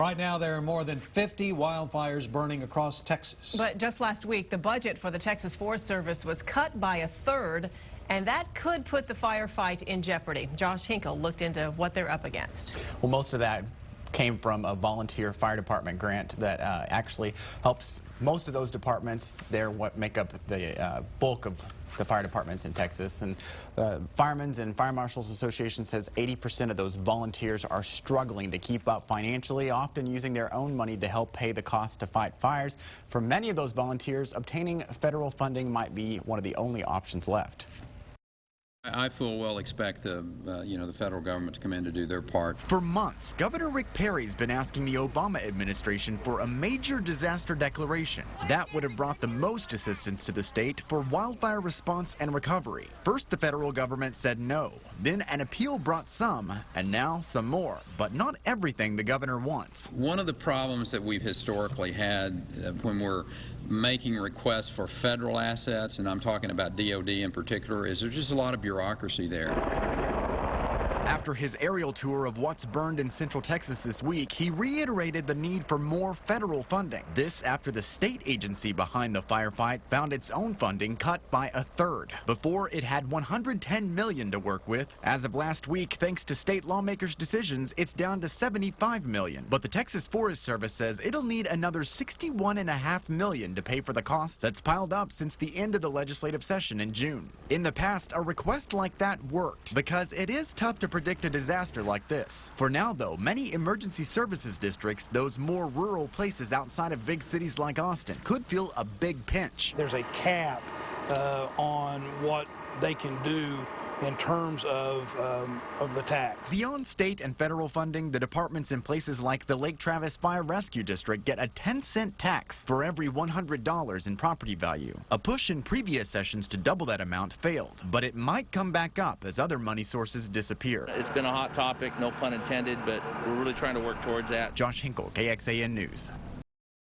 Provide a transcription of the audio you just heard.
Right now, there are more than 50 wildfires burning across Texas. But just last week, the budget for the Texas Forest Service was cut by a third, and that could put the firefight in jeopardy. Josh Hinkle looked into what they're up against. Well, most of that came from a volunteer fire department grant that actually helps most of those departments. They're what make up the bulk of the fire departments in Texas. And Firemen's and Fire Marshals Association says 80% of those volunteers are struggling to keep up financially, often using their own money to help pay the cost to fight fires. For many of those volunteers, obtaining federal funding might be one of the only options left. I full well expect the federal government to come in to do their part. For months, Governor Rick Perry's been asking the Obama administration for a major disaster declaration. That would have brought the most assistance to the state for wildfire response and recovery. First, the federal government said no. Then an appeal brought some, and now some more. But not everything the governor wants. One of the problems that we've historically had when we're making requests for federal assets, and I'm talking about DOD in particular, is there's just a lot of bureaucracy there. After his aerial tour of what's burned in Central Texas this week, he reiterated the need for more federal funding. This after the state agency behind the firefight found its own funding cut by a third. Before, it had $110 million to work with. As of last week, thanks to state lawmakers' decisions, it's down to $75 million. But the Texas Forest Service says it'll need another $61.5 million to pay for the cost that's piled up since the end of the legislative session in June. In the past, a request like that worked because it is tough to predict a disaster like this. For now, though, many emergency services districts, those more rural places outside of big cities like Austin, could feel a big pinch. There's a cap on what they can do in terms of the tax. Beyond state and federal funding, the departments in places like the Lake Travis Fire Rescue District get a 10-cent tax for every $100 in property value. A push in previous sessions to double that amount failed, but it might come back up as other money sources disappear. It's been a hot topic, no pun intended, but we're really trying to work towards that. Josh Hinkle, KXAN News.